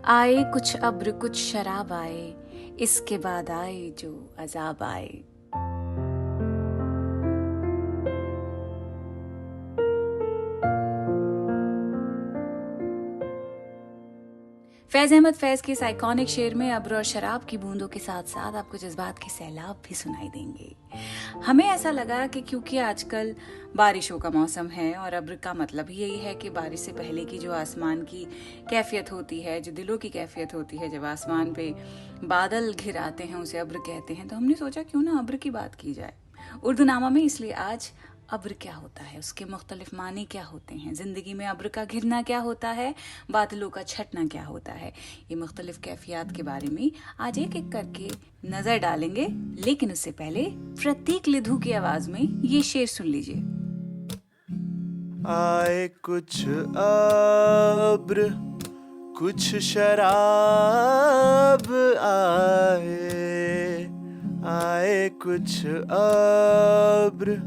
आए कुछ अब्र कुछ शराब आए, इसके बाद आए जो अजाब आए। फैज अहमद फैज के इस आइकॉनिक शेर में अब्र और शराब की बूंदों के साथ साथ आपको जज्बात के सैलाब भी सुनाई देंगे। हमें ऐसा लगा कि क्योंकि आजकल बारिशों का मौसम है और अब्र का मतलब ही यही है कि बारिश से पहले की जो आसमान की कैफियत होती है, जो दिलों की कैफियत होती है, जब आसमान पे बादल घिर आते हैं उसे अब्र कहते हैं। तो हमने सोचा क्यों ना अब्र की बात की जाए उर्दू नामा में। इसलिए आज अब्र क्या होता है, उसके मुख्तलिफ मानी क्या होते हैं, ज़िंदगी में अब्र का घिरना क्या होता है, बादलों का छटना क्या होता है, ये मुख्तलिफ कैफियत के बारे में आज एक एक करके नज़र डालेंगे। लेकिन उससे पहले प्रतीक लिधु की आवाज़ में ये शेर सुन लीजिए। आए कुछ अब्र कुछ शराब आए कुछ अब्र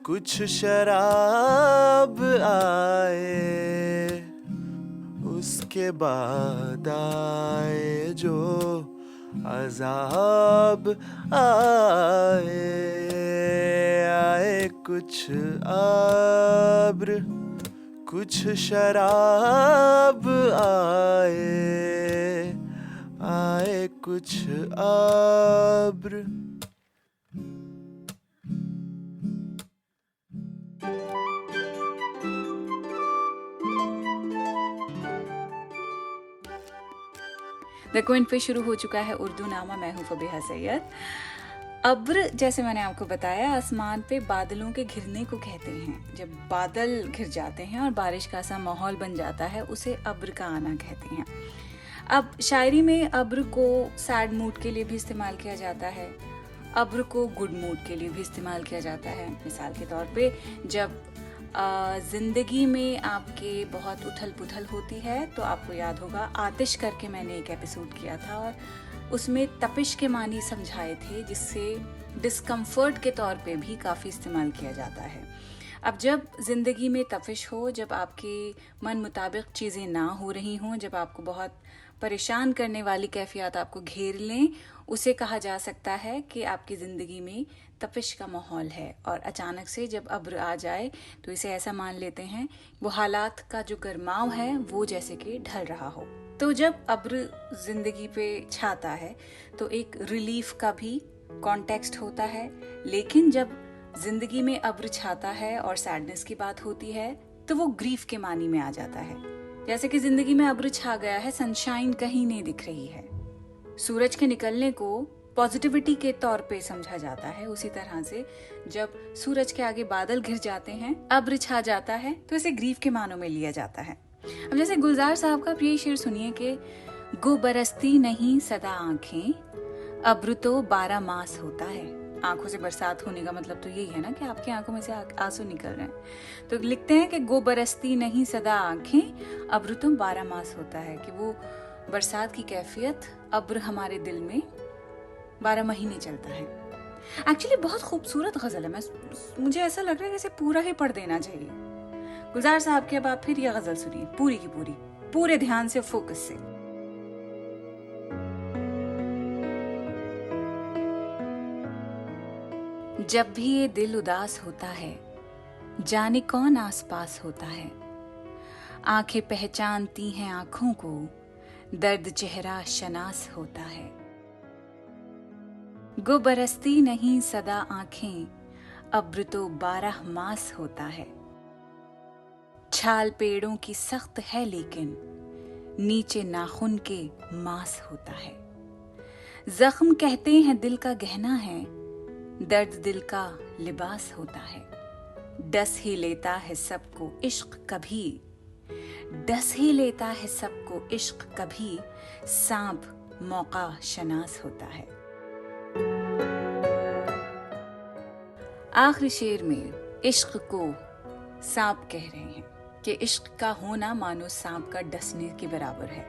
कुछ शराब आए, उसके बाद आए जो अजाब आए कुछ अब्र कुछ शराब आए कुछ अब्र। द क्विंट पे शुरू हो चुका है उर्दू नामा। मैं हूँ फबीहा सैयद। अब्र, जैसे मैंने आपको बताया, आसमान पे बादलों के घिरने को कहते हैं। जब बादल घिर जाते हैं और बारिश का सा माहौल बन जाता है उसे अब्र का आना कहते हैं। अब शायरी में अब्र को सैड मूड के लिए भी इस्तेमाल किया जाता है, अब्र को गुड मूड के लिए भी इस्तेमाल किया जाता है। मिसाल के तौर पे जब ज़िंदगी में आपके बहुत उथल पुथल होती है तो आपको याद होगा आतिश करके मैंने एक एपिसोड किया था और उसमें तपिश के मानी समझाए थे, जिससे डिस्कम्फर्ट के तौर पे भी काफ़ी इस्तेमाल किया जाता है। अब जब ज़िंदगी में तपिश हो, जब आपके मन मुताबिक चीज़ें ना हो रही हों, जब आपको बहुत परेशान करने वाली कैफियत आपको घेर लें, उसे कहा जा सकता है कि आपकी ज़िंदगी में तपिश का माहौल है। और अचानक से जब अब्र आ जाए तो इसे ऐसा मान लेते हैं वो हालात का जो गर्माव है वो जैसे कि ढल रहा हो। तो जब अब्र ज़िंदगी पे छाता है तो एक रिलीफ का भी कॉन्टेक्स्ट होता है। लेकिन जब ज़िंदगी में अब्र छाता है और सैडनेस की बात होती है तो वो ग्रीफ के मानी में आ जाता है। जैसे कि ज़िंदगी में अब्र छा गया है, सनशाइन कहीं नहीं दिख रही है, सूरज के निकलने को पॉजिटिविटी के तौर पे समझा जाता है। उसी तरह से जब सूरज के आगे बादल घिर जाते हैं, अब्र छा जाता है, तो इसे ग्रीफ के मानों में लिया जाता है। अब जैसे गुलजार साहब का ये शेर सुनिए कि गो बरसती नहीं सदा आंखें, अब्र तो 12 मास होता है। आंखों से बरसात होने का मतलब तो यही है ना कि आपकी आंखों में से आंसू निकल रहे हैं। तो लिखते हैं कि गो बरसती नहीं सदा आंखें, अब्र तो 12 मास होता है, कि वो बरसात की कैफियत अब्र हमारे दिल में 12 महीने चलता है। एक्चुअली बहुत खूबसूरत गजल है। मुझे ऐसा लग रहा है कि इसे पूरा ही पढ़ देना चाहिए। गुलजार साहब की अब आप फिर यह गजल सुनिए पूरी की पूरी, पूरे ध्यान से, फोकस से। जब भी ये दिल उदास होता है, जाने कौन आसपास होता है, आंखें पहचानती हैं आंखों को, दर्द चेहरा शनास होता है। गो बरसती नहीं सदा आंखें, अब्र तो 12 मास होता है। छाल पेड़ों की सख्त है लेकिन नीचे नाखून के मांस होता है। जख्म कहते हैं दिल का गहना है, दर्द दिल का लिबास होता है। डस ही लेता है सबको इश्क कभी, डस ही लेता है सबको इश्क कभी, सांप मौका शनास होता है। आखिरी शेर में इश्क को सांप कह रहे हैं कि इश्क का होना मानो सांप का डसने के बराबर है।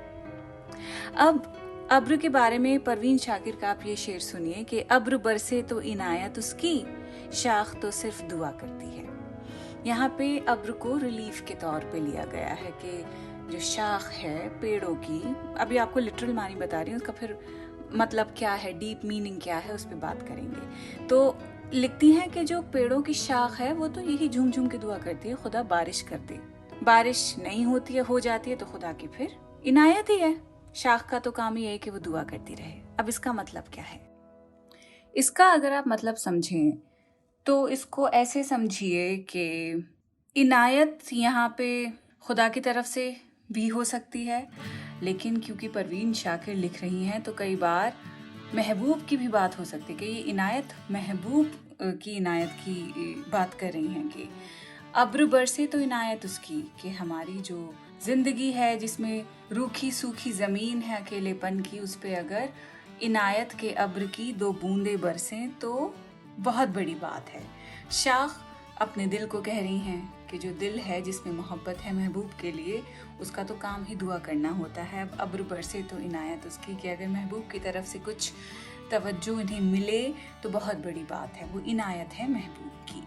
अब अब्र के बारे में परवीन शाकिर का आप ये शेर सुनिए कि अब्र बरसे तो इनायत उसकी, शाख तो सिर्फ दुआ करती है। यहाँ पे अब्र को रिलीफ के तौर पे लिया गया है कि जो शाख है पेड़ों की, अभी आपको लिटरल मानी बता रही हूँ, उसका फिर मतलब क्या है, डीप मीनिंग क्या है, उस पर बात करेंगे। तो लिखती हैं कि जो पेड़ों की शाख है वो तो यही झूम झूम के दुआ करती है खुदा बारिश कर दे। बारिश नहीं होती है, हो जाती है तो खुदा की फिर इनायत ही है। शाख का तो काम ही है कि वो दुआ करती रहे। अब इसका मतलब क्या है? इसका अगर आप मतलब समझें तो इसको ऐसे समझिए कि इनायत यहाँ पे खुदा की तरफ से भी हो सकती है, लेकिन क्योंकि परवीन शाकिर लिख रही हैं तो कई बार महबूब की भी बात हो सकती है कि ये इनायत महबूब की इनायत की बात कर रही हैं कि अब्र बरसे तो इनायत उसकी, कि हमारी जो जिंदगी है जिसमें रूखी सूखी ज़मीन है अकेलेपन की, उस पे अगर इनायत के अब्र की 2 बूंदें बरसें तो बहुत बड़ी बात है। शाख अपने दिल को कह रही हैं कि जो दिल है जिसमें मोहब्बत है महबूब के लिए, उसका तो काम ही दुआ करना होता है। अब अब्र बरसे तो इनायत उसकी, कि अगर महबूब की तरफ से कुछ तवज्जो इन्हें मिले तो बहुत बड़ी बात है, वो इनायत है महबूब की।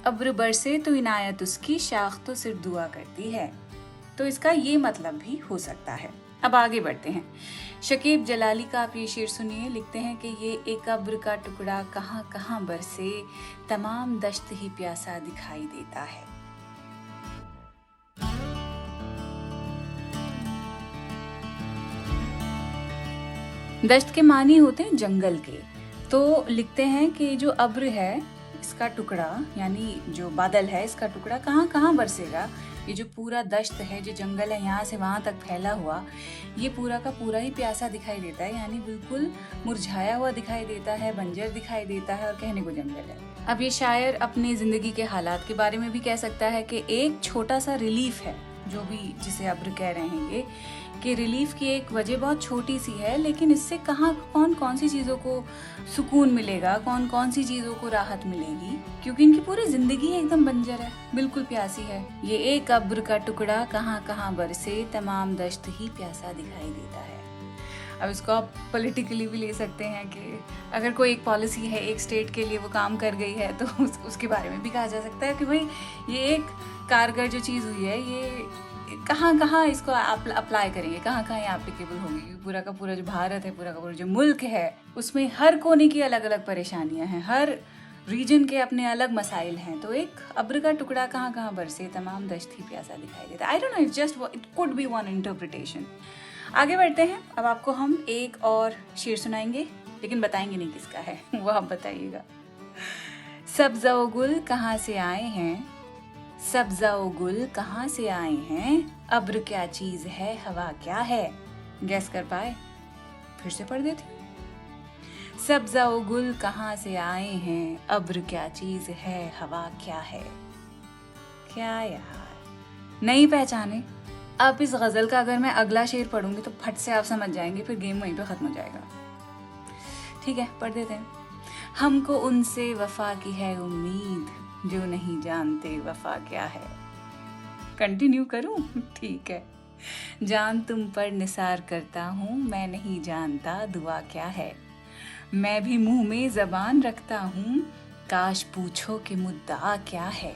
अब्र बरसे तो इनायत उसकी, शाख तो सिर्फ दुआ करती है। तो इसका ये मतलब भी हो सकता है। अब आगे बढ़ते हैं। शकीब जलाली का आप ये शेर सुनिए। लिखते हैं कि ये एक अब्र का टुकड़ा कहाँ कहाँ बरसे, तमाम दश्त ही प्यासा दिखाई देता है। दश्त के मानी होते हैं जंगल के। तो लिखते हैं कि जो अब्र है इसका टुकड़ा, यानी जो बादल है इसका टुकड़ा कहाँ कहाँ बरसेगा। ये जो पूरा दश्त है, जो जंगल है यहाँ से वहाँ तक फैला हुआ, ये पूरा का पूरा ही प्यासा दिखाई देता है, यानी बिल्कुल मुरझाया हुआ दिखाई देता है, बंजर दिखाई देता है और कहने को जंगल है। अब ये शायर अपनी जिंदगी के हालात के बारे में भी कह सकता है कि एक छोटा सा रिलीफ है, जो भी जिसे अब्र कह रहे हैं ये, कि रिलीफ की एक वजह बहुत छोटी सी है, लेकिन इससे कहाँ कौन कौन सी चीज़ों को सुकून मिलेगा, कौन कौन सी चीज़ों को राहत मिलेगी, क्योंकि इनकी पूरी जिंदगी एकदम बंजर है, बिल्कुल प्यासी है। ये एक अब्र का टुकड़ा कहाँ कहाँ बरसे, तमाम दश्त ही प्यासा दिखाई देता है। अब इसको आप पॉलिटिकली भी ले सकते हैं कि अगर कोई एक पॉलिसी है एक स्टेट के लिए वो काम कर गई है तो उसके बारे में भी कहा जा सकता है कि भाई ये एक कारगर जो चीज़ हुई है, ये कहाँ कहाँ इसको अप्लाई करेंगे, कहाँ कहाँ ये एप्लीकेबल होगी। पूरा का पूरा जो भारत है, पूरा का पूरा जो मुल्क है, उसमें हर कोने की अलग अलग परेशानियां हैं, हर रीजन के अपने अलग मसाइल हैं। तो एक अब्र का टुकड़ा कहाँ कहाँ बरसे, तमाम दश्त ही प्यासा दिखाई देता है। I don't know, it's just it could be one interpretation. आगे बढ़ते हैं। अब आपको हम एक और शेर सुनाएंगे, लेकिन बताएंगे नहीं किसका है, वो आप बताइएगा। सब्ज़ा व गुल कहाँ से आए हैं, सब्ज़ा व गुल कहाँ से आए हैं, अब्र क्या चीज़ है, हवा क्या है। गैस कर पाए? फिर से पढ़ देती हूँ। सब्ज़ा व गुल कहाँ से आए हैं, अब्र क्या चीज़ है, हवा क्या है। क्या यार, नहीं पहचाने? अब इस गज़ल का अगर मैं अगला शेर पढ़ूंगी तो फट से आप समझ जाएंगे, फिर गेम वहीं पे ख़त्म हो जाएगा। ठीक है, पढ़ देते हैं। हमको उनसे वफ़ा की है उम्मीद, जो नहीं जानते वफ़ा क्या है। कंटिन्यू करूं? ठीक है। जान तुम पर निसार करता हूँ, मैं नहीं जानता दुआ क्या है। मैं भी मुंह में ज़बान रखता हूँ, काश पूछो कि मुद्दा क्या है।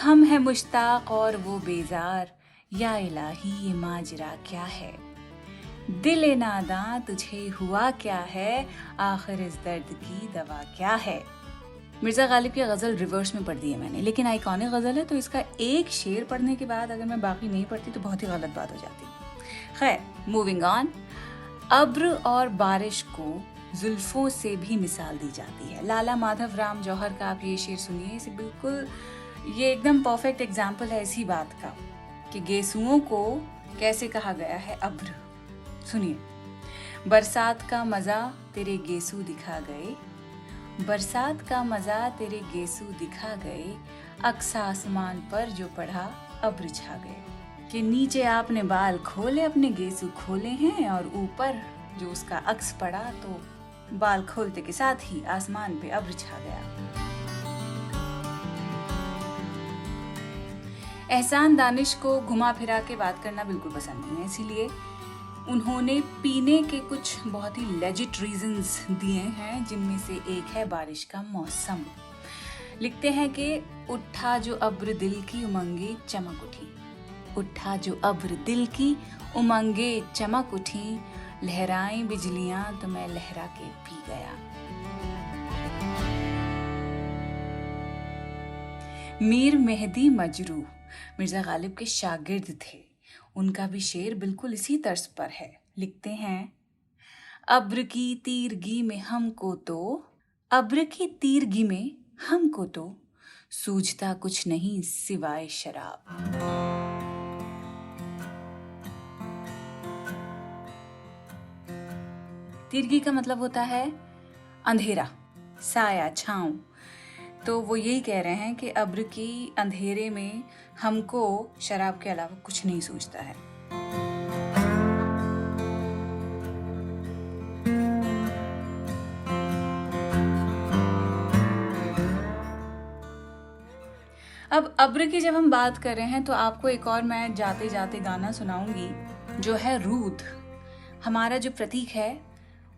हम हैं मुश्ताक और वो बेजार, या इलाही ये माजरा क्या है। दिल नादां तुझे हुआ क्या है, आखिर इस दर्द की दवा क्या है। मिर्ज़ा गालिब की गज़ल रिवर्स में पढ़ दी है मैंने, लेकिन आइकॉनिक गज़ल है तो इसका एक शेर पढ़ने के बाद अगर मैं बाकी नहीं पढ़ती तो बहुत ही गलत बात हो जाती। खैर, मूविंग ऑन। अब्र और बारिश को जुल्फ़ों से भी मिसाल दी जाती है। लाला माधव राम जौहर का आप ये शेर सुनिए, इसे बिल्कुल ये एकदम परफेक्ट एग्जाम्पल है इसी बात का कि गेसुओं को कैसे कहा गया है अब्र। सुनिए। बरसात का मज़ा तेरे गेसू दिखा गए, बरसात का मज़ा तेरे गेसू दिखा गए, अक्स आसमान पर जो पढ़ा अब्र छा गए। कि नीचे आपने बाल खोले अपने गेसू खोले हैं, और ऊपर जो उसका अक्स पड़ा तो बाल खोलते के साथ ही आसमान पे अब्र छा गया। एहसान दानिश को घुमा फिरा के बात करना बिल्कुल पसंद नहीं है, इसीलिए उन्होंने पीने के कुछ बहुत ही लेजिट रीजंस दिए हैं, जिनमें से एक है बारिश का मौसम। लिखते हैं कि उठा जो अब्र दिल की उमंगे चमक उठी, उठा जो अब्र दिल की उमंगे चमक उठी, लहराएं बिजलियां तो मैं लहरा के पी गया। मीर मेहदी मजरू मिर्जा गालिब के शागिर्द थे। उनका भी शेर बिल्कुल इसी तर्ज पर है। लिखते हैं, अब्र की तीरगी में हमको तो, अब्र की तीरगी में हमको तो सूझता कुछ नहीं सिवाय शराब। तीरगी का मतलब होता है अंधेरा, साया, छांव। तो वो यही कह रहे हैं कि अब्र की अंधेरे में हमको शराब के अलावा कुछ नहीं सूझता है। अब अब्र की जब हम बात कर रहे हैं तो आपको एक और मैं जाते जाते गाना सुनाऊंगी जो है रूद। हमारा जो प्रतीक है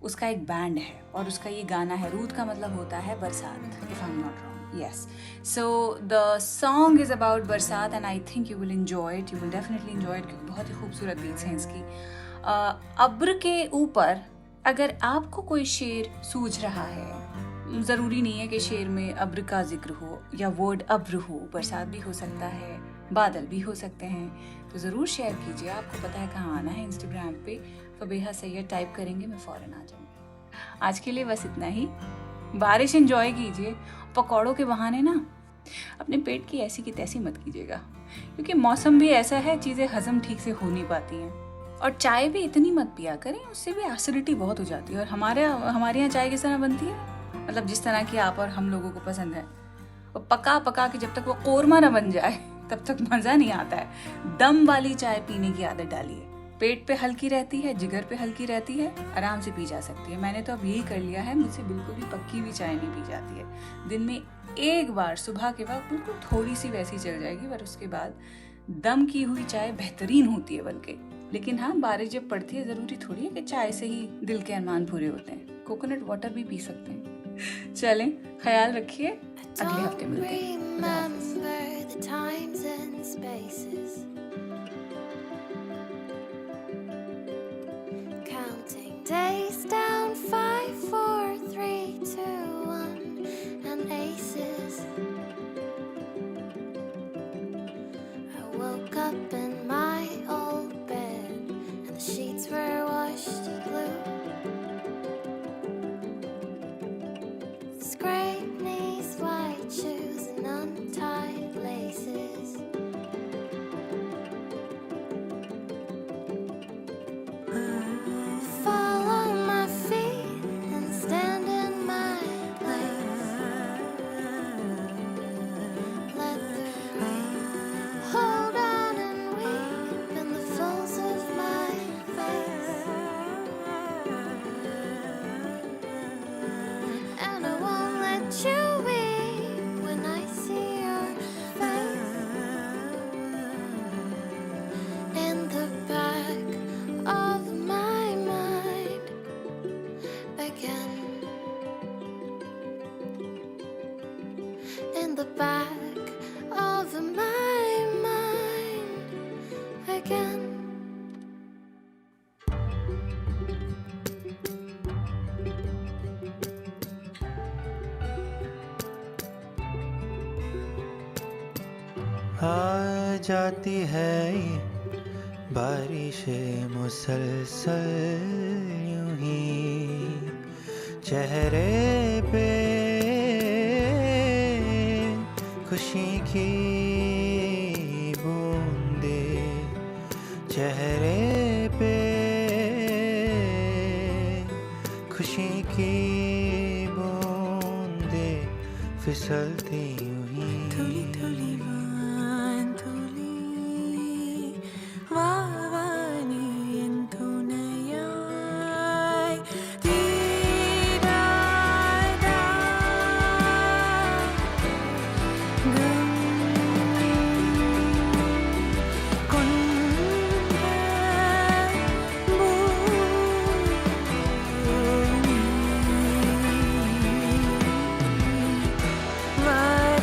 उसका एक बैंड है और उसका ये गाना है। रूद का मतलब होता है बरसात, if I am not wrong. Yes, so the song is about barsaat and I think you will enjoy it, you will definitely enjoy it, क्योंकि बहुत ही खूबसूरत बीट्स हैं इसकी। अब्र के ऊपर अगर आपको कोई शेर सूझ रहा है, ज़रूरी नहीं है कि शेर में अब्र का जिक्र हो या वर्ड अब्र हो, बरसात भी हो सकता है, बादल भी हो सकते हैं, तो ज़रूर शेयर कीजिए। आपको पता है कहाँ आना है, इंस्टाग्राम पे फबीहा सैयद टाइप करेंगे, मैं फ़ौरन आ जाऊँगी। आज के लिए बस इतना ही। बारिश एंजॉय कीजिए, पकौड़ों के बहाने ना अपने पेट की ऐसी की तैसी मत कीजिएगा, क्योंकि मौसम भी ऐसा है, चीज़ें हजम ठीक से हो नहीं पाती हैं। और चाय भी इतनी मत पिया करें, उससे भी एसिडिटी बहुत हो जाती है। और हमारे यहाँ चाय किस तरह बनती है, मतलब जिस तरह की आप और हम लोगों को पसंद है, और पका पका के जब तक वो कोरमा ना बन जाए तब तक मज़ा नहीं आता है। दम वाली चाय पीने की आदत डालिए, पेट पे हल्की रहती है, जिगर पे हल्की रहती है, आराम से पी जा सकती है। मैंने तो अब यही कर लिया है, मुझसे बिल्कुल भी पक्की हुई चाय नहीं पी जाती है। दिन में एक बार सुबह के वक्त बिल्कुल थोड़ी सी वैसी चल जाएगी, पर उसके बाद दम की हुई चाय बेहतरीन होती है बल्कि। लेकिन हाँ, बारिश जब पड़ती है ज़रूरी थोड़ी है कि चाय से ही दिल के अरमान पूरे होते हैं, कोकोनट वाटर भी पी सकते हैं। चलें, ख्याल रखिए, अगले हफ्ते मिलते हैं। Days down 5, 4, 3, 2, 1 and aces. I woke up in my old bed and the sheets were washed blue. Scraped knees, white shoes and untied laces. In the back of my mind again. आ जाती है ये बारिशें मुसलसल यूं ही चेहरे पे खुशी की बूंदे, चेहरे पे खुशी की बूंदे फिसलती यूं ही। थोड़ी थोड़ी my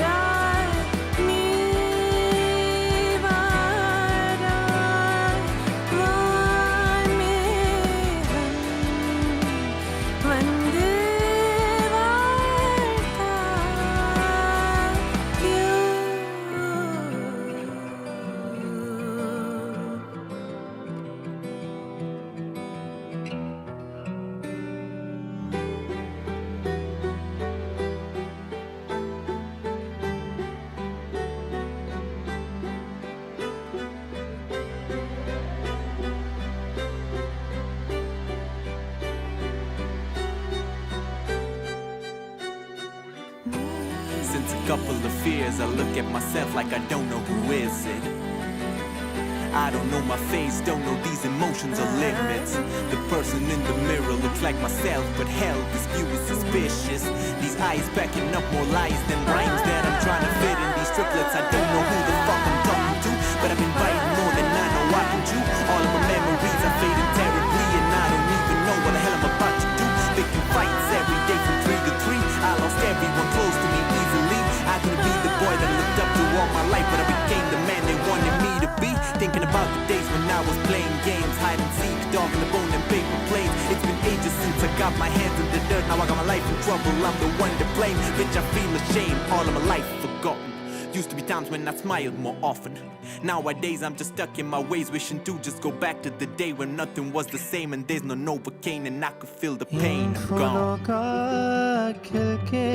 couple of fears. I look at myself like I don't know who is it. I don't know my face, don't know these emotions or limits. The person in the mirror looks like myself, but hell, this view is suspicious. These eyes backing up more lies than rhymes that I'm trying to fit in these triplets. I don't know who the fuck I'm talking to, but I've been writing more than I know I can chew. All of my memories are fading terribly, and I don't even know what the hell I'm about to do. Picking fights every day from 3 to 3. I lost everyone close to me easily. I couldn't be the boy that I looked up to all my life, but I became the man they wanted me to be. Thinking about the days when I was playing games, hide and seek, dog in the bone and paper planes. It's been ages since I got my hands in the dirt. Now I got my life in trouble, I'm the one to blame. Bitch, I feel ashamed, all of my life forgotten. Used to be times when I smiled more often. Nowadays I'm just stuck in my ways, wishing to just go back to the day when nothing was the same and there's no Novocaine and I could feel the pain. I'm फूलों gone. का खिल के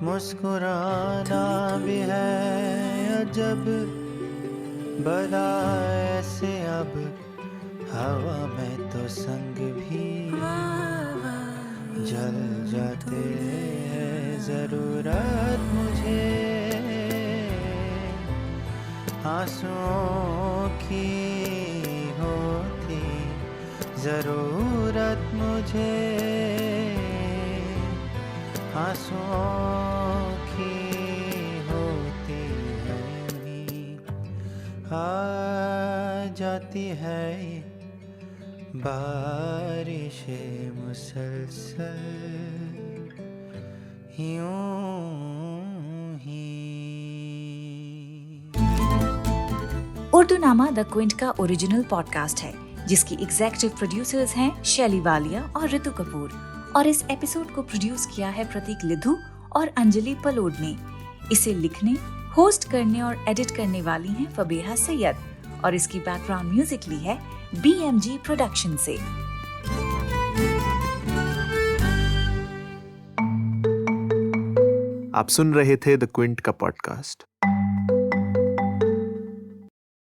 मुस्कुराना भी है अजब, बड़ा ऐसे अब हवा में तो संग भी जल जाते हैं। जरूरत मुझे आंसुओं की होती, जरूरत मुझे आंसुओं की होती है। आ जाती है बारिशें मुसलसल यूं ही। उर्दूनामा द क्विंट का ओरिजिनल पॉडकास्ट है जिसकी एग्जीक्यूटिव प्रोड्यूसर्स हैं शैली वालिया और ऋतु कपूर, और इस एपिसोड को प्रोड्यूस किया है प्रतीक लिधु और अंजलि पलोड ने। इसे लिखने, होस्ट करने और एडिट करने वाली हैं फबीहा सैयद, और इसकी बैकग्राउंड म्यूजिक ली है BMG प्रोडक्शन से। आप सुन रहे थे द क्विंट का पॉडकास्ट।